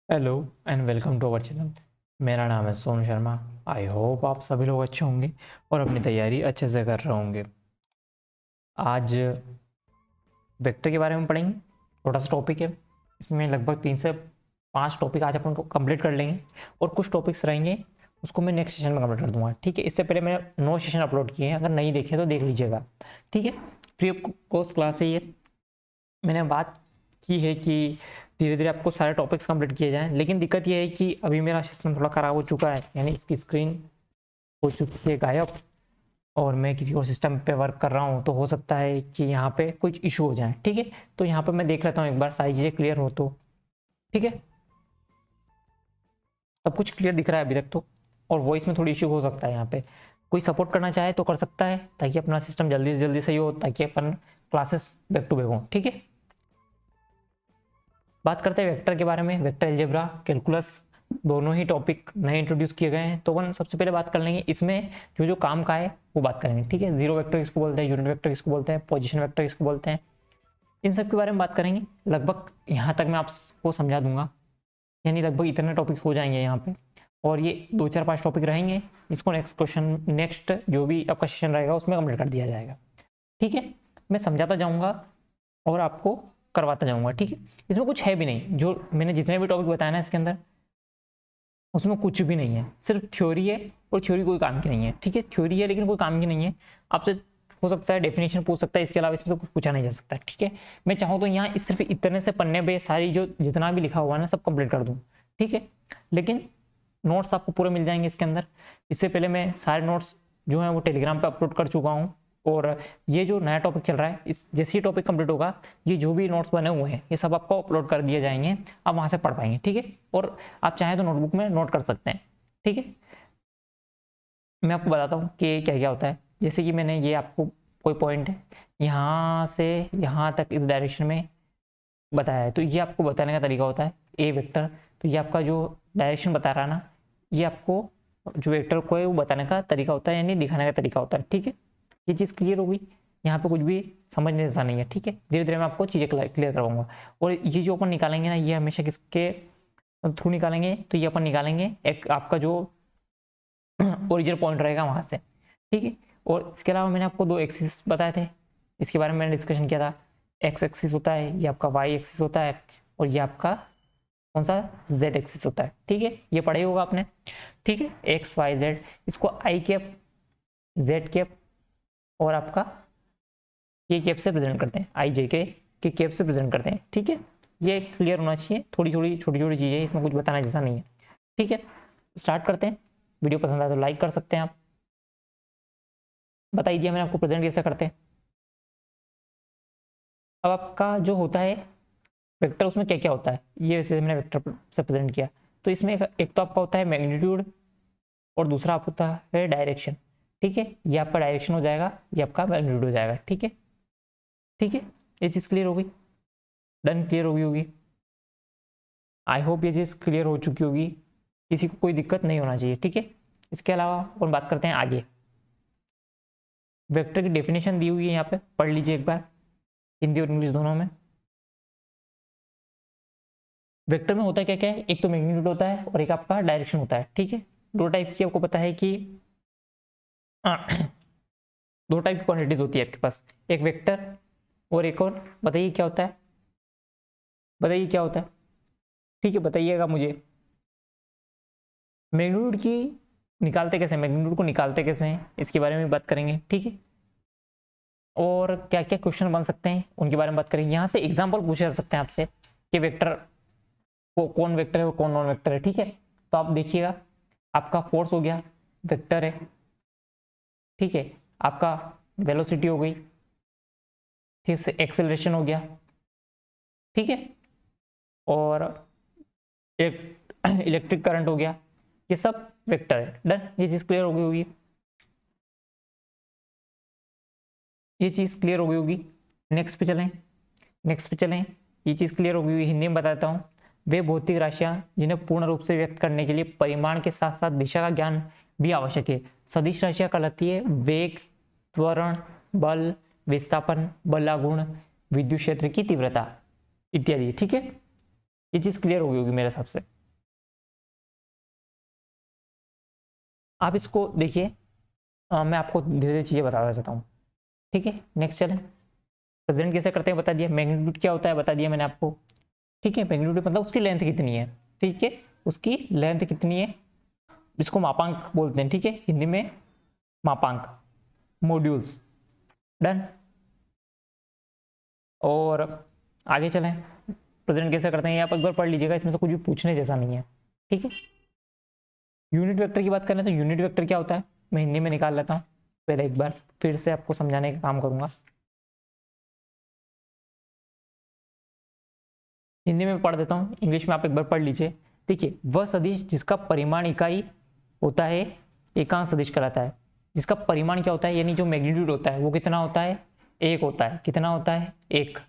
Hello and welcome to our channel. मेरा नाम है सोनू शर्मा। आई होप आप सभी लोग अच्छे होंगे और अपनी तैयारी अच्छे से कर रहे होंगे। आज वेक्टर के बारे में पढ़ेंगे। छोटा सा टॉपिक है, इसमें लगभग 3 से 5 टॉपिक आज अपन को कंप्लीट कर लेंगे और कुछ टॉपिक्स रहेंगे उसको मैं नेक्स्ट सेशन में कंप्लीट कर दूंगा। ठीक है, इससे पहले मैंने 9 सेशन अपलोड किए हैं, अगर नहीं देखे तो देख लीजिएगा। ठीक है, फ्री ऑफ कॉस्ट क्लास है ये। मैंने बात की है कि धीरे धीरे आपको सारे टॉपिक्स कंप्लीट किए जाएं, लेकिन दिक्कत ये है कि अभी मेरा सिस्टम थोड़ा ख़राब हो चुका है, यानी इसकी स्क्रीन हो चुकी है गायब और मैं किसी और सिस्टम पे वर्क कर रहा हूँ, तो हो सकता है कि यहाँ पे कुछ इशू हो जाए। ठीक है, तो यहाँ पे मैं देख लेता हूँ एक बार सारी चीज़ें क्लियर हो तो। ठीक है, सब कुछ क्लियर दिख रहा है अभी तक तो, और वॉइस में थोड़ी इशू हो सकता है। यहाँ पे कोई सपोर्ट करना चाहे तो कर सकता है, ताकि अपना सिस्टम जल्दी से जल्दी सही हो, ताकि अपन क्लासेस बैक टू बैक हों। ठीक है, बात करते हैं वेक्टर के बारे में। वेक्टर अलजेब्रा, कैलकुलस दोनों ही टॉपिक नए इंट्रोड्यूस किए गए हैं, तो अपन सबसे पहले बात कर लेंगे इसमें जो जो काम का है वो बात करेंगे। ठीक है, जीरो वेक्टर किसको बोलते हैं, यूनिट वेक्टर किसको बोलते हैं, पोजीशन वेक्टर किसको बोलते हैं, इन सब के बारे में बात करेंगे। लगभग यहाँ तक मैं आपको समझा दूंगा, यानी लगभग इतने टॉपिक्स हो जाएंगे यहाँ पे, और ये 2 4 5 टॉपिक रहेंगे। इसको नेक्स्ट क्वेश्चन, नेक्स्ट जो भी आपका सेशन रहेगा उसमें कंप्लीट कर दिया जाएगा। ठीक है, मैं समझाता जाऊँगा और आपको करवाता जाऊँगा। ठीक है, इसमें कुछ है भी नहीं, जो मैंने जितने भी टॉपिक बताया ना इसके अंदर, उसमें कुछ भी नहीं है, सिर्फ थ्योरी है, और थ्योरी कोई काम की नहीं है। ठीक है, थ्योरी है लेकिन कोई काम की नहीं है। आपसे हो सकता है डेफिनेशन पूछ सकता है, इसके अलावा इसमें तो कुछ पूछा नहीं जा सकता। ठीक है, मैं चाहूँ तो यहाँ सिर्फ इतने से पन्ने पे सारी जो जितना भी लिखा हुआ है ना सब कंप्लीट कर दूँ। ठीक है, लेकिन नोट्स आपको पूरे मिल जाएंगे इसके अंदर। इससे पहले मैं सारे नोट्स जो हैं वो टेलीग्राम पे अपलोड कर चुका हूँ, और ये जो नया टॉपिक चल रहा है, इस जैसे ही टॉपिक कंप्लीट होगा, ये जो भी नोट्स बने हुए हैं ये सब आपको अपलोड कर दिए जाएंगे, आप वहाँ से पढ़ पाएंगे। ठीक है, और आप चाहें तो नोटबुक में नोट कर सकते हैं। ठीक है, मैं आपको बताता हूँ कि क्या क्या होता है। जैसे कि मैंने ये आपको कोई पॉइंट है यहाँ से यहाँ तक इस डायरेक्शन में बताया है, तो ये आपको बताने का तरीका होता है ए वेक्टर। तो ये आपका जो डायरेक्शन बता रहा है ना, ये आपको जो वेक्टर को है वो बताने का तरीका होता है, यानी दिखाने का तरीका होता है। ठीक है, ये चीज़ क्लियर होगी, यहाँ पे कुछ भी समझने जैसा नहीं है। ठीक है, धीरे धीरे मैं आपको चीज़ें क्लियर करवाऊंगा। और ये जो अपन निकालेंगे ना, ये हमेशा किसके थ्रू निकालेंगे, तो ये अपन निकालेंगे एक आपका जो ओरिजिनल पॉइंट रहेगा वहाँ से। ठीक है, और इसके अलावा मैंने आपको 2 एक्सिस बताए थे, इसके बारे में मैंने डिस्कशन किया था। एक्स एक्सिस होता है, ये आपका वाई एक्सिस होता है, और ये आपका कौन सा जेड एक्सिस होता है। ठीक है, ये पढ़े होगा आपने। ठीक है, एक्स वाई जेड, इसको आई कैप, जेड कैप और आपका के कैप से प्रेजेंट करते हैं, आई जे के कैप से प्रेजेंट करते हैं। ठीक है, ये क्लियर होना चाहिए। थोड़ी थोड़ी छोटी छोटी चीज़ें, इसमें कुछ बताना जैसा नहीं है। ठीक है, स्टार्ट करते हैं। वीडियो पसंद आए तो लाइक कर सकते हैं आप। बता ही दिया मैंने आपको प्रेजेंट कैसे करते हैं। अब आपका जो होता है वेक्टर, उसमें क्या क्या होता है, ये वैसे मैंने वेक्टर से प्रेजेंट किया। तो इसमें एक तो आपका होता है मैग्नीट्यूड, और दूसरा आप होता है डायरेक्शन। ठीक है, ये आपका डायरेक्शन हो जाएगा, ये आपका मैग्नीट्यूड हो जाएगा। ठीक है, ठीक है, ये चीज़ क्लियर हो गई, डन, क्लियर हो गई होगी। आई होप ये चीज़ क्लियर हो चुकी होगी, किसी को कोई दिक्कत नहीं होना चाहिए। ठीक है, इसके अलावा अपन बात करते हैं आगे। वेक्टर की डेफिनेशन दी हुई है यहाँ पे, पढ़ लीजिए एक बार, हिंदी और इंग्लिश दोनों में। वेक्टर में होता है क्या क्या है, एक तो मैग्नीट्यूड होता है और एक आपका डायरेक्शन होता है। ठीक है, दो टाइप की आपको पता है कि दो टाइप की क्वांटिटीज होती है आपके पास, एक वेक्टर और एक और, बताइए क्या होता है, बताइए क्या होता है। ठीक है, बताइएगा मुझे। मैग्नीट्यूड की निकालते कैसे, मैग्नीट्यूड को निकालते कैसे हैं, इसके बारे में बात करेंगे। ठीक है, और क्या क्या क्वेश्चन बन सकते हैं उनके बारे में बात करेंगे। यहाँ से एग्जाम्पल पूछे जा सकते हैं आपसे कि वेक्टर को कौन वेक्टर है और कौन नॉन वेक्टर है। ठीक है, तो आप देखिएगा, आपका फोर्स हो गया, वेक्टर है। ठीक है, आपका वेलोसिटी हो गई, ठीक से एक्सेलरेशन हो गया। ठीक है, और एक इलेक्ट्रिक करंट हो गया, ये सब वेक्टर है। डन, ये चीज क्लियर हो गई होगी, ये चीज क्लियर हो गई होगी। नेक्स्ट पे चलें, नेक्स्ट पे चलें, ये चीज क्लियर हो गई होगी। हिंदी में बताता हूँ, वे भौतिक राशियां जिन्हें पूर्ण रूप से व्यक्त करने के लिए परिमाण के साथ साथ दिशा का ज्ञान भी आवश्यक है। सदिश राशियां कहलाती है वेग, त्वरण, बल, विस्थापन, बलागुण, विद्युत क्षेत्र की तीव्रता इत्यादि। ठीक है, ये चीज क्लियर हो गई होगी मेरे हिसाब से। आप इसको देखिए, मैं आपको धीरे धीरे चीज़ें बताता जाता हूँ। ठीक है, नेक्स्ट चलें। प्रेजेंट कैसे करते हैं बता दिया, मैग्नीट्यूड क्या होता है बता दिया मैंने आपको। ठीक है, मैग्नीट्यूड मतलब उसकी लेंथ कितनी है। ठीक है, उसकी लेंथ कितनी है, इसको मापांक बोलते हैं। ठीक है, हिंदी में मापांक, मॉड्यूल्स। डन। और आगे चलें, प्रेजेंट कैसे करते हैं ये आप एक बार पढ़ लीजिएगा, इसमें से कुछ भी पूछने जैसा नहीं है। ठीक है, यूनिट वेक्टर की बात करें तो यूनिट वेक्टर क्या होता है, मैं हिंदी में निकाल लेता हूँ पहले, एक बार फिर से आपको समझाने का काम करूंगा। हिंदी में पढ़ देता हूँ, इंग्लिश में आप एक बार पढ़ लीजिए। देखिए, वह सदिश जिसका परिमाण इकाई होता है एकांक सदिश कहलाता है। जिसका परिमाण क्या होता है, यानी जो मैग्नीट्यूड होता है वो कितना होता है, एक होता है। कितना होता है, एक।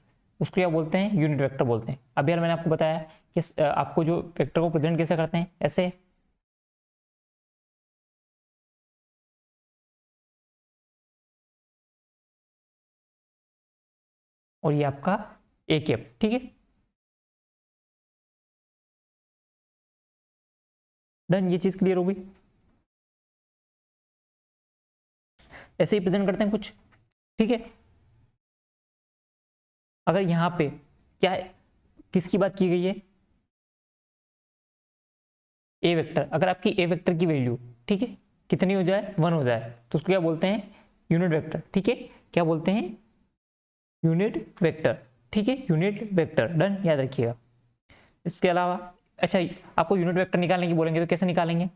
उसको क्या बोलते हैं, यूनिट वेक्टर बोलते हैं। अब यार मैंने आपको बताया कि आपको जो वेक्टर को प्रेजेंट कैसे करते हैं, ऐसे। और ये आपका एक है। ठीक है, डन, ये चीज क्लियर हो गई। ऐसे ही प्रेजेंट करते हैं कुछ। ठीक है, अगर यहाँ पे क्या है, किसकी बात की गई है, ए वेक्टर। अगर आपकी ए वेक्टर की वैल्यू, ठीक है, कितनी हो जाए, 1 हो जाए, तो उसको क्या बोलते हैं, यूनिट वेक्टर। ठीक है, क्या बोलते हैं, यूनिट वेक्टर। ठीक है, यूनिट वेक्टर। डन, याद रखिएगा। इसके अलावा अच्छा, आपको यूनिट वेक्टर निकालने की बोलेंगे तो कैसे निकालेंगे,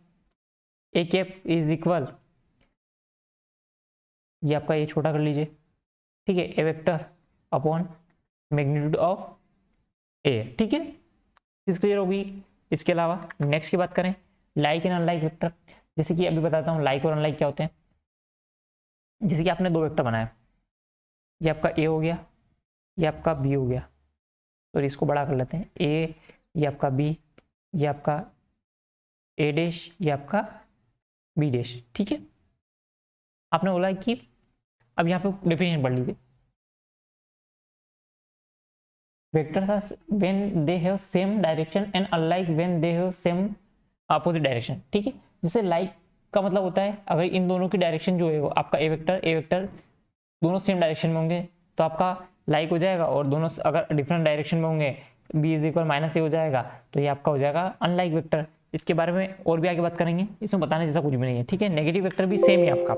ए कैप इज इक्वल, ये आपका ए छोटा कर लीजिए। ठीक है, ए वेक्टर अपॉन मैग्नीट्यूड ऑफ ए। ठीक है, चीज क्लियर होगी। इसके अलावा नेक्स्ट की बात करें, लाइक एंड अनलाइक वेक्टर। जैसे कि अभी बताता हूँ लाइक और अनलाइक क्या होते हैं। जैसे कि आपने दो वेक्टर बनाया, ये आपका ए हो गया, ये आपका बी हो गया। तो इसको बड़ा कर लेते हैं, ए, ये आपका बी, ये आपका ए डैश, ये आपका बी डैश। ठीक है, आपने बोला कि अब यहाँ पे डेफिनेशन पढ़ लीजिए, vectors are when they have same direction and unlike when they have same opposite direction. ठीक है, जैसे लाइक का मतलब होता है अगर इन दोनों की डायरेक्शन जो है वो आपका ए वेक्टर दोनों सेम डायरेक्शन में होंगे तो आपका लाइक हो जाएगा, और दोनों अगर डिफरेंट डायरेक्शन में होंगे, बी इज इक्वल माइनस ए हो जाएगा, तो ये आपका हो जाएगा अनलाइक वेक्टर। इसके बारे में और भी आगे बात करेंगे, इसमें बताने जैसा कुछ भी नहीं है। ठीक है, नेगेटिव वेक्टर भी सेम ही आपका,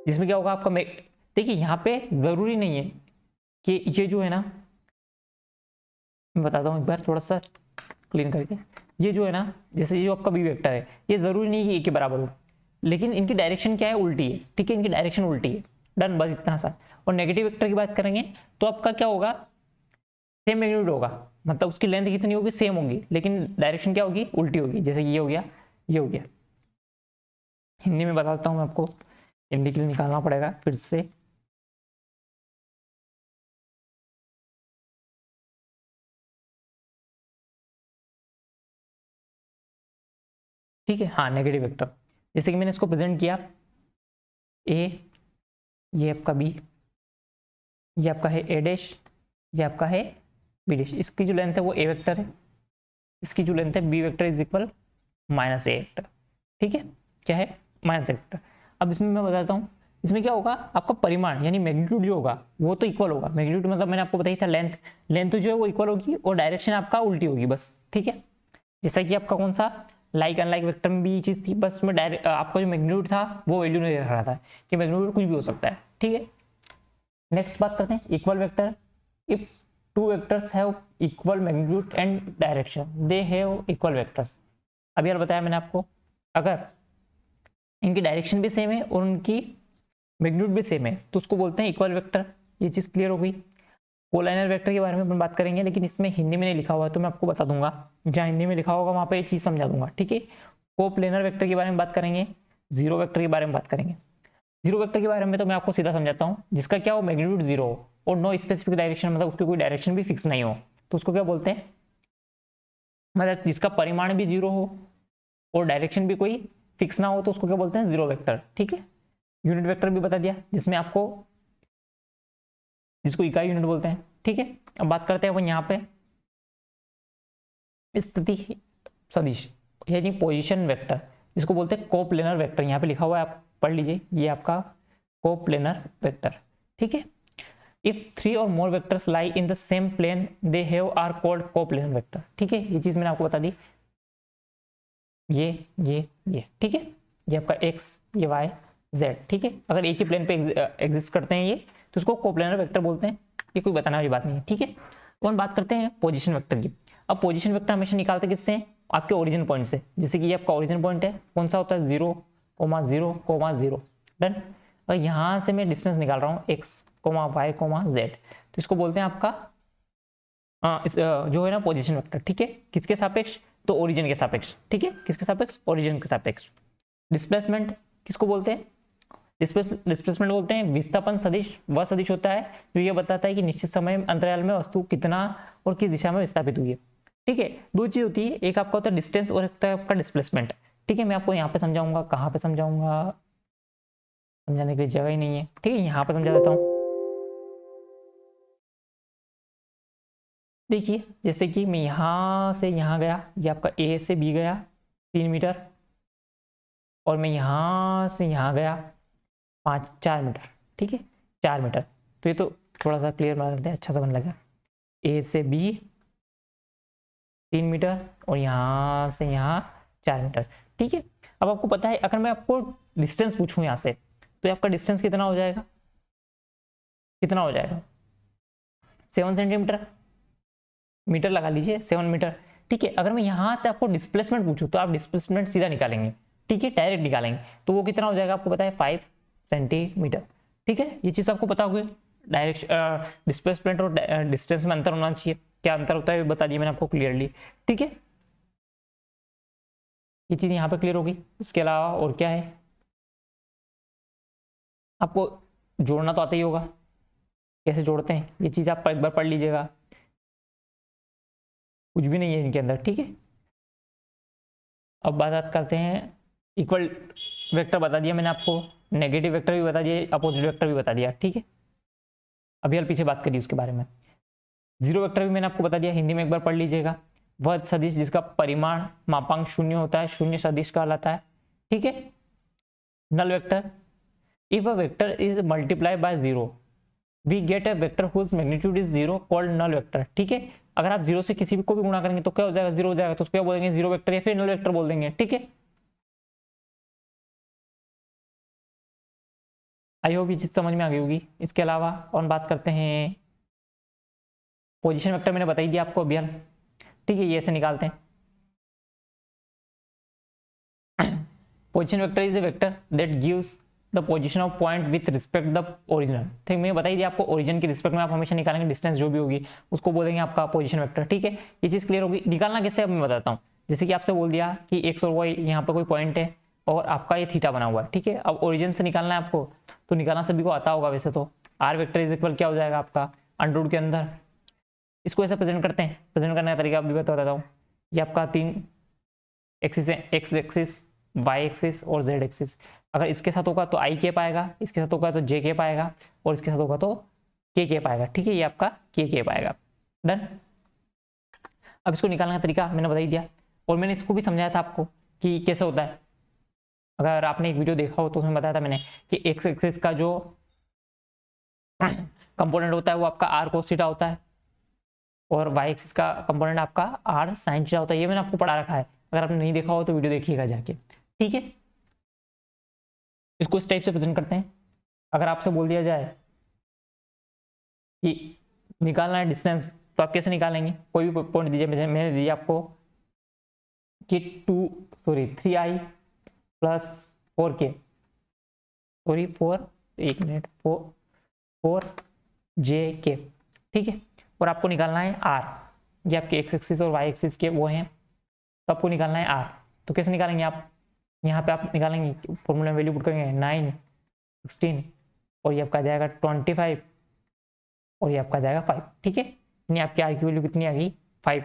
जिसमें क्या होगा आपका, देखिए यहाँ पे जरूरी नहीं है कि ये जो है ना, मैं बताता हूँ एक बार थोड़ा सा क्लीन करके, ये जो है ना, जैसे ये जो आपका बी वेक्टर है, ये जरूरी नहीं कि ए के बराबर हो, लेकिन इनकी डायरेक्शन क्या है, उल्टी है। ठीक है, इनकी डायरेक्शन उल्टी है। डन, बस इतना सा। और नेगेटिव वेक्टर की बात करेंगे तो आपका क्या होगा, सेम मैग्नीट्यूड होगा, मतलब उसकी लेंथ कितनी होगी, सेम होगी, लेकिन डायरेक्शन क्या होगी, उल्टी होगी। जैसे ये हो गया, ये हो गया। हिंदी में बताता हूँ मैं आपको, हिंदी के लिए निकालना पड़ेगा फिर से। ठीक है, हाँ, नेगेटिव वेक्टर जैसे कि मैंने इसको प्रेजेंट किया, ए, ये आपका बी, ये आपका है ए डैश, ये आपका है बी डैश। इसकी जो लेंथ है वो ए वेक्टर है, इसकी जो लेंथ है b vector is equal minus a vector. ठीक है, क्या है, माइनस ए वेक्टर। अब इसमें मैं बताता हूँ, इसमें क्या होगा, आपका परिमाण यानी मैग्नीट्यूड जो होगा वो तो इक्वल होगा। मैग्नीट्यूड मतलब मैंने आपको बताया था लेंथ, लेंथ जो है वो इक्वल होगी और डायरेक्शन आपका उल्टी होगी बस। ठीक है, जैसा कि आपका कौन सा लाइक अनलाइक वेक्टर में भी ये चीज थी, बस उसमें डायरेक्ट आपका जो मैग्नीट्यूड था वो वैल्यू नहीं रख रहा था कि मैग्नीट्यूड कुछ भी हो सकता है। ठीक है, नेक्स्ट बात करते हैं equal vector. If two vectors have equal magnitude and direction they have equal vectors. अब यार बताया मैंने आपको, अगर इनकी डायरेक्शन भी सेम है और उनकी मैग्नीट्यूड भी सेम है तो उसको बोलते हैं इक्वल वेक्टर। ये चीज क्लियर हो गई। कोलाइनर वेक्टर के बारे में अपन बात करेंगे, लेकिन इसमें हिंदी में नहीं लिखा हुआ है तो मैं आपको बता दूंगा, जहाँ हिंदी में लिखा होगा वहां पे ये चीज समझा दूंगा। ठीक है, कोप्लेनर वेक्टर के बारे में बात करेंगे, जीरो वेक्टर के बारे में बात करेंगे। जीरो वेक्टर के बारे में तो मैं आपको सीधा समझाता हूँ, जिसका क्या हो, मैग्नीट्यूड जीरो हो और नो स्पेसिफिक डायरेक्शन, मतलब उसकी कोई डायरेक्शन भी फिक्स नहीं हो, तो उसको क्या बोलते हैं, मतलब जिसका परिमाण भी जीरो हो और डायरेक्शन भी कोई फिक्स ना हो तो उसको क्या बोलते हैं, जीरो वेक्टर। ठीक है, यूनिट वेक्टर भी बता दिया, जिसमें आपको, जिसको इकाई यूनिट बोलते हैं। ठीक है, अब बात करते हैं अपन यहाँ पे स्थिति सदिश यानी पोजीशन वेक्टर। इसको बोलते हैं कोप्लेनर वेक्टर। यहाँ पे लिखा हुआ है, आप पढ़ लीजिए, ये आपका कोप्लेनर वेक्टर, ठीक है। If 3 or more vectors lie in the same plane they have are called coplanar vector, ठीक है। ये चीज मैंने आपको बता दी, ये ठीक है, ये आपका एक्स, ये वाई, जेड, ठीक है। अगर एक ही प्लेन पे एग्जिस्ट करते हैं ये, तो उसको कोप्लेनर वेक्टर बोलते हैं। ये कोई बताने वाली बात नहीं है, ठीक है। तो हम बात करते हैं पोजीशन वेक्टर की। अब पोजीशन वेक्टर हमेशा निकालते किससे हैं? आपके ओरिजिन पॉइंट से। जैसे कि ये आपका ओरिजिन पॉइंट है, कौन सा होता है? 0, 0, 0। डन। और यहाँ से मैं डिस्टेंस निकाल रहा हूँ x, y, z, तो इसको बोलते हैं आपका जो है ना पोजीशन वेक्टर, ठीक है। किसके सापेक्ष? तो ओरिजिन के सापेक्ष, ठीक है। किसके सापेक्ष? ओरिजिन के सापेक्ष। डिस्प्लेसमेंट किसको बोलते हैं? डिस्प्लेसमेंट बोलते हैं विस्थापन सदिश। वह सदिश होता है जो ये बताता है कि निश्चित समय अंतराल में वस्तु कितना और किस दिशा में विस्थापित हुई है, ठीक है। दो चीज होती है, एक आपका होता है डिस्टेंस और एक होता है आपका डिस्प्लेसमेंट, ठीक है। मैं आपको यहाँ पे समझाऊंगा, कहाँ पे समझाऊंगा, समझाने की जगह ही नहीं है, ठीक है। यहाँ पे समझा देता हूँ। देखिए, जैसे कि मैं यहाँ से यहाँ गया, ये आपका ए से बी गया 3 मीटर, और मैं यहाँ से यहाँ गया 4 मीटर, ठीक है, 4 मीटर। तो ये तो थोड़ा सा क्लियर बना देते हैं, अच्छा सा बन लगा। ए से बी 3 मीटर और यहाँ से यहाँ 4 मीटर, ठीक है। अब आपको पता है, अगर मैं आपको डिस्टेंस पूछूं यहाँ से, तो आपका डिस्टेंस कितना हो जाएगा? कितना हो जाएगा? 7 सेंटीमीटर, मीटर लगा लीजिए, 7 मीटर, ठीक है। अगर मैं यहाँ से आपको डिस्प्लेसमेंट पूछूं, तो आप डिस्प्लेसमेंट सीधा निकालेंगे, ठीक है, डायरेक्ट निकालेंगे। तो वो कितना हो जाएगा? आपको पता है 5 सेंटीमीटर, ठीक है। ये चीज़ आपको पता होगी। डायरेक्ट डिस्प्लेसमेंट और डिस्टेंस में अंतर होना चाहिए। क्या अंतर होता है बता दिया मैंने आपको क्लियरली, ठीक है। ये चीज़ यहाँ पे क्लियर होगी। इसके अलावा और क्या है? आपको जोड़ना तो आता ही होगा, कैसे जोड़ते हैं ये चीज़ आप एक बार पढ़ लीजिएगा। कुछ भी नहीं है इनके अंदर, ठीक है। अब बात करते हैं इक्वल वेक्टर। बता दिया मैंने आपको, नेगेटिव वेक्टर भी बता दिया, अपोजिट वेक्टर भी बता दिया, ठीक है। अभी हाल पीछे बात करिए उसके बारे में। जीरो वेक्टर भी मैंने आपको बता दिया, हिंदी में एक बार पढ़ लीजिएगा। वह सदिश जिसका परिमाण मापांक 0 होता है, शून्य सदिश कहलाता है, ठीक है। Null vector, if a vector is multiply by 0 we get a vector whose magnitude is 0 called null vector, ठीक है। अगर आप 0 से किसी को भी गुणा करेंगे तो क्या हो जाएगा? 0 हो जाएगा, तो उसको क्या बोलेंगे? जीरो वेक्टर या फिर नल वेक्टर बोल देंगे, ठीक है। आई होप ये चीज समझ में आ गई होगी। इसके अलावा और बात करते हैं पोजीशन वेक्टर। मैंने बता ही दिया आपको अभी, ठीक है। ये ऐसे निकालते हैं। Position vector is A vector that gives the position of point with respect the original, ठीक। मैं बता ही दिया आपको, ओरिजिन के रिस्पेक्ट में आप हमेशा निकालेंगे डिस्टेंस जो भी होगी, उसको बोलेंगे आपका पोजीशन वेक्टर, ठीक है। ये चीज क्लियर होगी। निकालना कैसे अब मैं बताता हूँ। जैसे कि आपसे बोल दिया कि एक्स और वाई यहाँ पर कोई पॉइंट है और आपका ये थीटा बना हुआ है, ठीक है। अब ओरिजिन से निकालना है आपको, तो निकालना सभी को आता होगा वैसे तो। आर वेक्टर इज इक्वल क्या हो जाएगा आपका? अंडररूट के अंदर। इसको ऐसे प्रेजेंट करते हैं, प्रेजेंट करने का तरीका भी बता देता हूँ। ये आपका 3 एक्सिस है, एक्स एक्सिस, वाई एक्सिस और जेड एक्सिस। अगर इसके साथ होगा तो आई के पाएगा, इसके साथ होगा तो जे के पाएगा, और इसके साथ होगा तो के पाएगा, ठीक है। ये आपका के पाएगा। डन। अब इसको निकालने का तरीका मैंने बता ही दिया, और मैंने इसको भी समझाया था आपको कि कैसे होता है। अगर आपने एक वीडियो देखा हो तो उसमें बताया था मैंने कि एक्स एक्सिस का जो कंपोनेंट होता है वो आपका आर कोस थीटा होता है, और वाई एक्सिस का कंपोनेंट आपका आर साइन थीटा होता है। ये मैंने आपको पढ़ा रखा है, अगर आपने नहीं देखा हो तो वीडियो देखिएगा जाके, ठीक है। इसको इस टाइप से प्रेजेंट करते हैं। अगर आपसे बोल दिया जाए कि निकालना है डिस्टेंस, तो आप कैसे निकालेंगे? कोई भी पॉइंट दीजिए, मैंने दिया आपको कि 3i प्लस 4k, सॉरी 4, एक मिनट, 4j k, ठीक है। और आपको निकालना है r, ये आपके एक्स एक्सिस और वाई एक्सिस के वो हैं, तो आपको निकालना है r। तो कैसे निकालेंगे आप? यहाँ पे आप निकालेंगे, फॉर्मूला में वैल्यू पुट करेंगे 9, 16, और ये आपका जाएगा 25, और ये आपका जाएगा 5, ठीक है। यानी आपकी आर की वैल्यू कितनी आ गई? 5,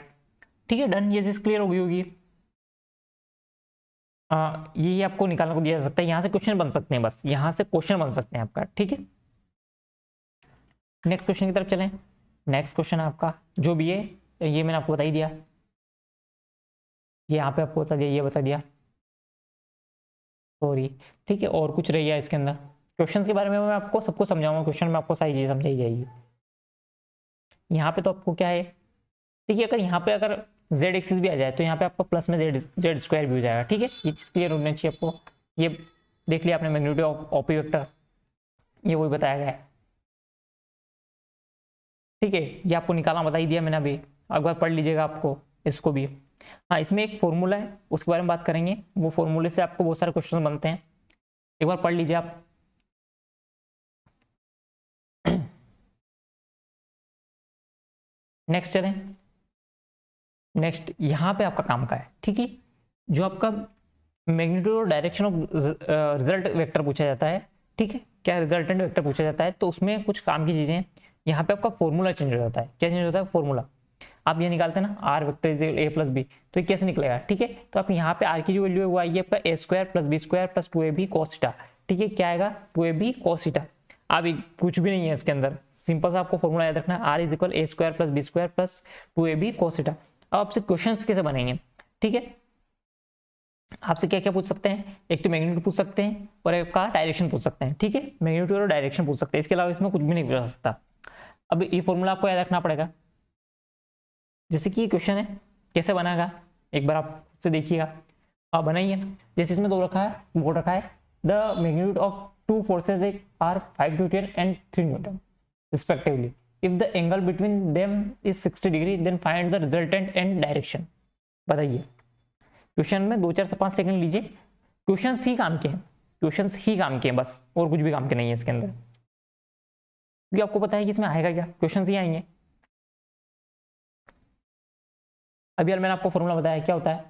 ठीक है। डन। ये चीज क्लियर हो गई होगी। ये आपको निकालने को दिया जा सकता है, यहाँ से क्वेश्चन बन सकते हैं, बस यहाँ से क्वेश्चन बन सकते हैं आपका, ठीक है। नेक्स्ट क्वेश्चन की तरफ चलें। नेक्स्ट क्वेश्चन आपका जो भी है, ये मैंने आपको बता ही दिया, ये यहाँ पे आपको बता दिया, ये बता दिया, सॉरी, ठीक है। और कुछ रह गया इसके अंदर, क्वेश्चन के बारे में मैं आपको सबको समझाऊंगा, क्वेश्चन में आपको सारी चीज़ समझाई जाएगी। यहाँ पे तो आपको क्या है, ठीक है, अगर यहाँ पे अगर जेड एक्सिस भी आ जाए तो यहाँ पे आपका प्लस में जेड स्क्वायर भी हो जाएगा, ठीक है। ये चीज़ क्लियर होनी चाहिए आपको। ये देख लिया आपने मैग्नीट्यूड ऑफ ओपी वेक्टर, ये वही बताया गया है, ठीक है। ये आपको निकालना बता ही दिया मैंने अभी, एक बार पढ़ लीजिएगा आपको इसको भी। हाँ, इसमें एक फॉर्मूला है, उसके बारे में बात करेंगे। वो फॉर्मूले से आपको बहुत सारे क्वेश्चन बनते हैं, एक बार पढ़ लीजिए आप। नेक्स्ट चलें। नेक्स्ट यहाँ पे आपका काम का है, ठीक है, जो आपका मैग्नीट्यूड और डायरेक्शन ऑफ रिजल्ट वेक्टर पूछा जाता है, ठीक है। क्या रिजल्टेंट वेक्टर पूछा जाता है तो उसमें कुछ काम की चीजें हैं। यहाँ पे आपका फॉर्मूला चेंज हो जाता है। क्या चेंज होता है? फॉर्मूला। आप ये निकालते हैं ना R vector is a plus b, तो ये कैसे निकलेगा, ठीक है। तो आप यहाँ पे आर की जो वैल्यू है वो आई है आपका A square plus B square plus 2ab cos theta, ठीक है। क्या आएगा? 2ab cos theta. अब कुछ भी नहीं है इसके अंदर, सिंपल सा आपको फॉर्मूला याद रखना है, R is equal a square plus B square plus 2ab cos theta. अब आपसे क्वेश्चन कैसे बनेंगे, ठीक है। आपसे क्या क्या पूछ सकते हैं, एक तो मैग्नीट्यूड पूछ सकते हैं और एक का डायरेक्शन पूछ सकते हैं, ठीक है। मैग्नीट्यूड और डायरेक्शन पूछ सकते हैं, इसके अलावा इसमें कुछ भी नहीं पूछा सकता। अब ये फॉर्मूला आपको याद रखना पड़ेगा। जैसे कि ये क्वेश्चन है, कैसे बनाएगा एक बार आप खुद से देखिएगा, आप बनाइए। जैसे इसमें दो रखा है, वो रखा है the magnitude of two forces are 5 newton and 3 newton respectively, if the angle between them is 60 degree then find the resultant and direction. बताइए। क्वेश्चन में 2 4 से 5 सेकंड लीजिए, क्वेश्चन ही काम के हैं, क्वेश्चन ही काम के हैं बस, और कुछ भी काम के नहीं है इसके अंदर, क्योंकि आपको पता है कि इसमें आएगा क्या, क्वेश्चन ही आएंगे। अभी यार मैंने आपको फॉर्मूला बताया क्या होता है,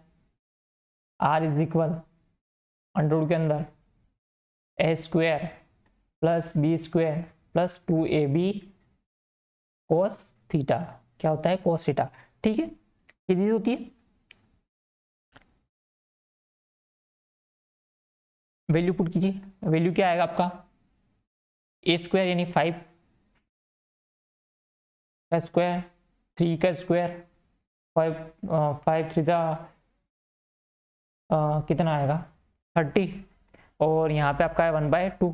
R is equal under root के अंदर A square plus B square plus 2ab cos theta. क्या होता है? cos थीटा, ठीक है। ये चीज होती है। वैल्यू पुट कीजिए, वैल्यू क्या आएगा आपका? ए स्क्वायर यानी 5 का स्क्वायर, 3 का स्क्वायर, 5 3 कितना आएगा? 30, और यहाँ पे आपका है 1/2,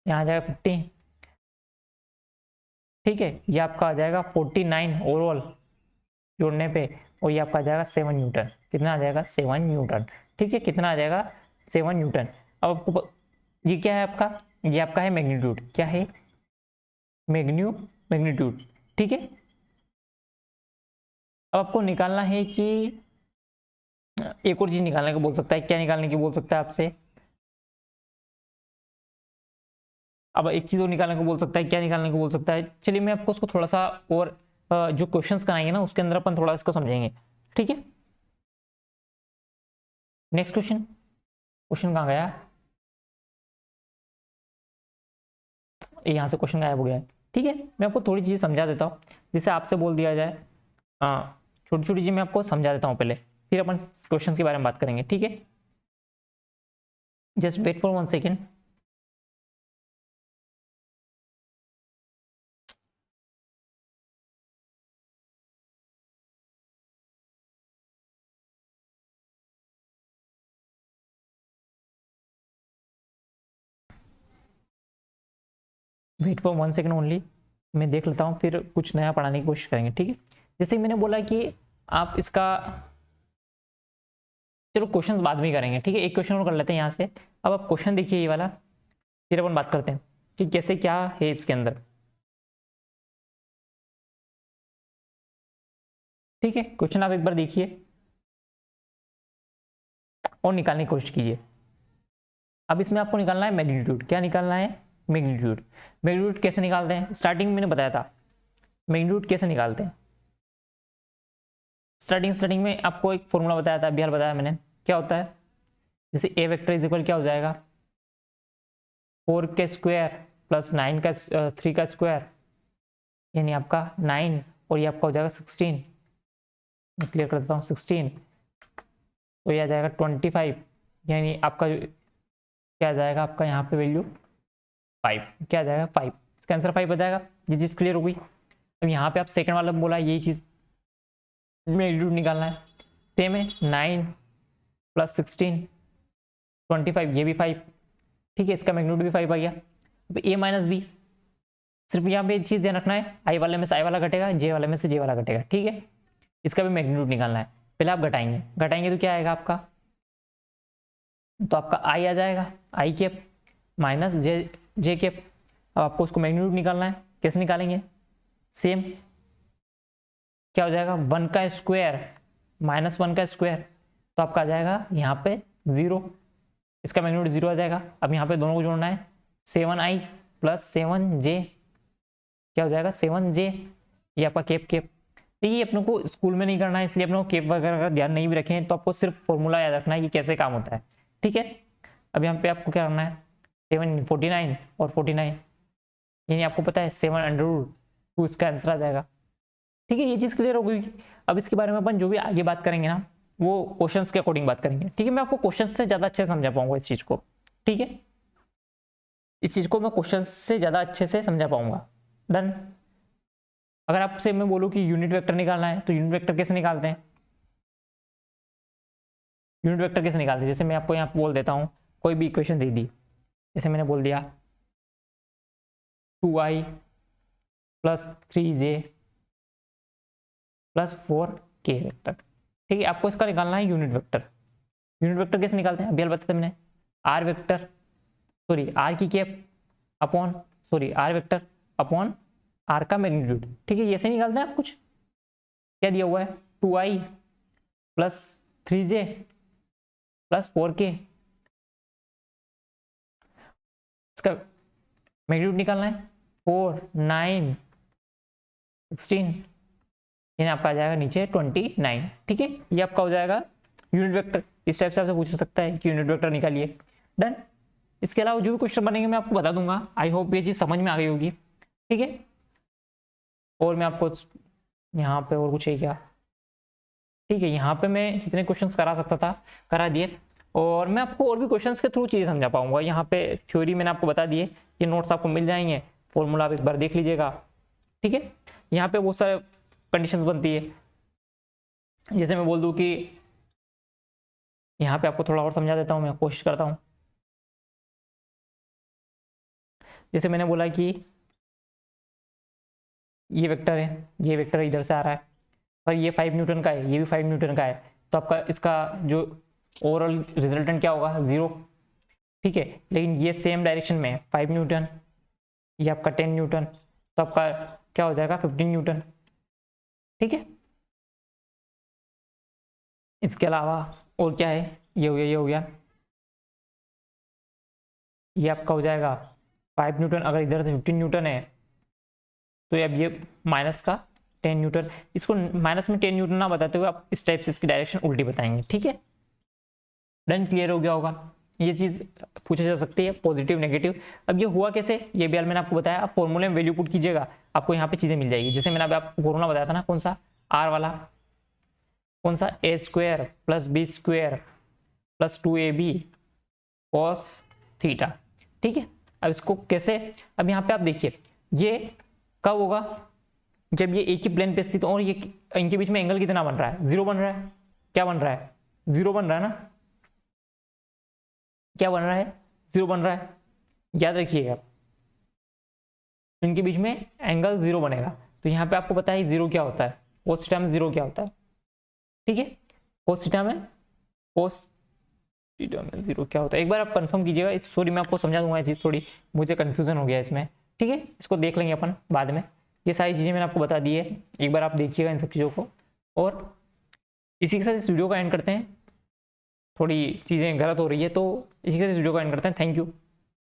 यहाँ आ जाएगा 15, ठीक है। ये आपका आ जाएगा 49 ओवरऑल जोड़ने पे, और ये आपका आ जाएगा 7 न्यूटन। कितना आ जाएगा? 7 न्यूटन, ठीक है। कितना आ जाएगा? 7 न्यूटन। अब आपको ये क्या है आपका? ये आपका है मैग्नीट्यूड। क्या है? मैग्नीट्यूड, ठीक है। अब आपको निकालना है कि एक और चीज निकालने को बोल सकता है, क्या निकालने की बोल सकता है आपसे? अब एक चीज और निकालने को बोल सकता है, क्या निकालने को बोल सकता है? चलिए मैं आपको उसको थोड़ा सा और जो क्वेश्चंस कराएंगे ना उसके अंदर अपन थोड़ा इसको समझेंगे, ठीक है। नेक्स्ट क्वेश्चन, क्वेश्चन कहाँ गया? यहाँ से क्वेश्चन गायब हो गया है, ठीक है। मैं आपको थोड़ी चीज समझा देता हूँ, जिसे आपसे बोल दिया जाए। छोटी छोटी चीज मैं आपको समझा देता हूँ पहले, फिर अपन क्वेश्चन के बारे में बात करेंगे, ठीक है। Just wait for 1 second. Wait for 1 second only, मैं देख लेता हूँ, फिर कुछ नया पढ़ाने की कोशिश करेंगे, ठीक है। जैसे मैंने बोला कि आप इसका, चलो क्वेश्चंस बाद में करेंगे, ठीक है। एक क्वेश्चन और कर लेते हैं यहाँ से। अब आप क्वेश्चन देखिए ये वाला, फिर अपन बात करते हैं कि कैसे क्या है इसके अंदर, ठीक है। क्वेश्चन आप एक बार देखिए और निकालने की कोशिश कीजिए। अब इसमें आपको निकालना है मैग्नीट्यूड। क्या निकालना है? मैग्नीट्यूड। मैग्नीट्यूड कैसे निकालते हैं? स्टार्टिंग में मैंने बताया था मैग्नीट्यूड कैसे निकालते हैं। स्टार्टिंग में आपको एक फॉर्मूला बताया था, अभी हाल बताया मैंने। क्या होता है? जैसे ए वेक्टर इज इक्वल क्या हो जाएगा? 4 का स्क्वायर प्लस 9 का 3 का स्क्वायर, यानी आपका 9, और ये आपका हो जाएगा 16। मैं क्लियर कर देता हूँ 16, तो ये आ जाएगा 25, यानी आपका जो क्या आ जाएगा आपका यहाँ पे वैल्यू 5। क्या आ जाएगा? 5। इसका आंसर 5 आ जाएगा। ये चीज़ क्लियर हो गई। अब यहाँ पे आप सेकंड वाला बोला यही चीज़ मैग्नीट्यूड निकालना है, सेम है 9 प्लस 16, 25, ये भी 5, ठीक है, इसका मैग्नीट्यूड भी 5 आ गया। अब a माइनस बी, सिर्फ यहाँ पे एक चीज़ ध्यान रखना है, आई वाले में से आई वाला घटेगा, जे वाले में से जे वाला घटेगा, ठीक है। इसका भी मैग्नीट्यूड निकालना है। पहले आप घटाएंगे तो क्या आएगा आपका, तो आपका आई आ जाएगा, आई कैप माइनस जे कैप। अब आपको उसको मैग्नीट्यूड निकालना है, कैसे निकालेंगे, सेम, क्या हो जाएगा 1 का स्क्वायर माइनस 1 का स्क्वायर, तो आपका आ जाएगा यहाँ पे 0, इसका मैग्नीट्यूड 0 आ जाएगा। अब यहाँ पे दोनों को जोड़ना है, 7i प्लस 7j, क्या हो जाएगा 7j, ये आपका कैप कैप। ये अपने को स्कूल में नहीं करना है, इसलिए अपने को कैप वगैरह का ध्यान नहीं भी रखें, तो आपको सिर्फ फॉर्मूला याद रखना है कि कैसे काम होता है, ठीक है। अब यहाँ पे आपको क्या करना है, 7 49 और 49, यानी आपको पता है 7√2 इसका आंसर आ जाएगा, ठीक है। ये चीज़ क्लियर हो गई। अब इसके बारे में अपन जो भी आगे बात करेंगे ना, वो क्वेश्चंस के अकॉर्डिंग बात करेंगे, ठीक है। मैं आपको क्वेश्चन से ज़्यादा अच्छे से समझा पाऊंगा इस चीज़ को, ठीक है। इस चीज़ को मैं क्वेश्चन से ज़्यादा अच्छे से समझा पाऊंगा। डन। अगर आपसे मैं बोलूँ कि यूनिट वेक्टर निकालना है, तो यूनिट वेक्टर कैसे निकालते हैं, यूनिट वेक्टर कैसे निकालते हैं, जैसे मैं आपको यहाँ बोल देता हूँ, कोई भी इक्वेशन दे दी, जैसे मैंने बोल दिया 2i plus 3j plus 4k vector, ठीक है। आपको इसका निकालना है यूनिट वेक्टर। यूनिट वेक्टर कैसे निकालते हैं, अभी बताया मैंने, आर वेक्टर, सॉरी आर की cap upon, sorry R vector upon R का मैग्नीट्यूड, ठीक है। ऐसे निकालते हैं आप, कुछ क्या दिया हुआ है 2i plus 3j plus 4k, इसका मैग्नीट्यूड निकालना है 4 9 16, यानी आपका आ जाएगा नीचे 29, ठीक है। ये आपका हो जाएगा यूनिट वेक्टर। इस टाइप से आपसे पूछ सकता है कि यूनिट वेक्टर निकालिए। डन। इसके अलावा जो भी क्वेश्चन बनेंगे मैं आपको बता दूंगा। आई होप ये चीज़ समझ में आ गई होगी, ठीक है। और मैं आपको यहाँ पे और कुछ है क्या, ठीक है, यहाँ पे मैं जितने क्वेश्चंस करा सकता था करा दिए, और मैं आपको और भी क्वेश्चंस के थ्रू चीज़ें समझा पाऊंगा। यहाँ पे थ्योरी मैंने आपको बता दिए, ये नोट्स आपको मिल जाएंगे, फॉर्मूला आप एक बार देख लीजिएगा, ठीक है। यहाँ पे बहुत सारे कंडीशंस बनती है, जैसे मैं बोल दूं कि यहाँ पे आपको थोड़ा और समझा देता हूँ, मैं कोशिश करता हूँ। जैसे मैंने बोला कि ये वेक्टर है, ये वेक्टर इधर से आ रहा है, और ये 5 न्यूटन का है, ये भी 5 न्यूटन का है, तो आपका इसका जो ओवरऑल रिजल्टेंट क्या होगा 0, ठीक है। लेकिन ये सेम डायरेक्शन में 5 न्यूटन, ये आपका 10 न्यूटन, तो आपका क्या हो जाएगा 15 न्यूटन, ठीक है। इसके अलावा और क्या है, ये हो गया, ये हो गया, ये आपका हो जाएगा 5 न्यूटन। अगर इधर से 15 न्यूटन है, तो अब ये माइनस का 10 न्यूटन, इसको माइनस में 10 न्यूटन ना बताते हुए आप इस टाइप से इसकी डायरेक्शन उल्टी बताएंगे, ठीक है। डन। क्लियर हो गया होगा। ये चीज़ पूछा जा सकती है, पॉजिटिव नेगेटिव। अब ये हुआ कैसे, ये भी मैंने आपको बताया। आप फॉर्मूले में वैल्यू पुट कीजिएगा, आपको यहाँ पे चीज़ें मिल जाएगी। जैसे मैंने अभी आपको फॉर्मूला बताया था ना, कौन सा, आर वाला, कौन सा, A square plus B square plus 2ab cos theta, ठीक है। अब इसको कैसे, अब यहाँ पे आप देखिए, ये कब होगा, जब ये एक ही प्लेन पे स्थित, और ये इनके बीच में एंगल कितना बन रहा है, 0 बन रहा है, क्या बन रहा है 0 बन रहा है ना, क्या बन रहा है 0 बन रहा है, याद रखिएगा। इनके बीच में एंगल 0 बनेगा, तो यहाँ पे आपको पता है 0 क्या होता है, कोस थीटा में 0 क्या होता है, ठीक है। कोस थीटा में 0 क्या होता है, एक बार आप कंफर्म कीजिएगा। सॉरी, मैं आपको समझा दूंगा, ये चीज़ थोड़ी मुझे कंफ्यूजन हो गया इसमें, ठीक है। इसको देख लेंगे अपन बाद में। ये सारी चीज़ें मैंने आपको बता दी है, एक बार आप देखिएगा इन सब चीज़ों को। और इसी के साथ इस वीडियो का एंड करते हैं। थोड़ी चीज़ें गलत हो रही है, तो इसी के साथ इस वीडियो का एंड करते हैं। Thank you.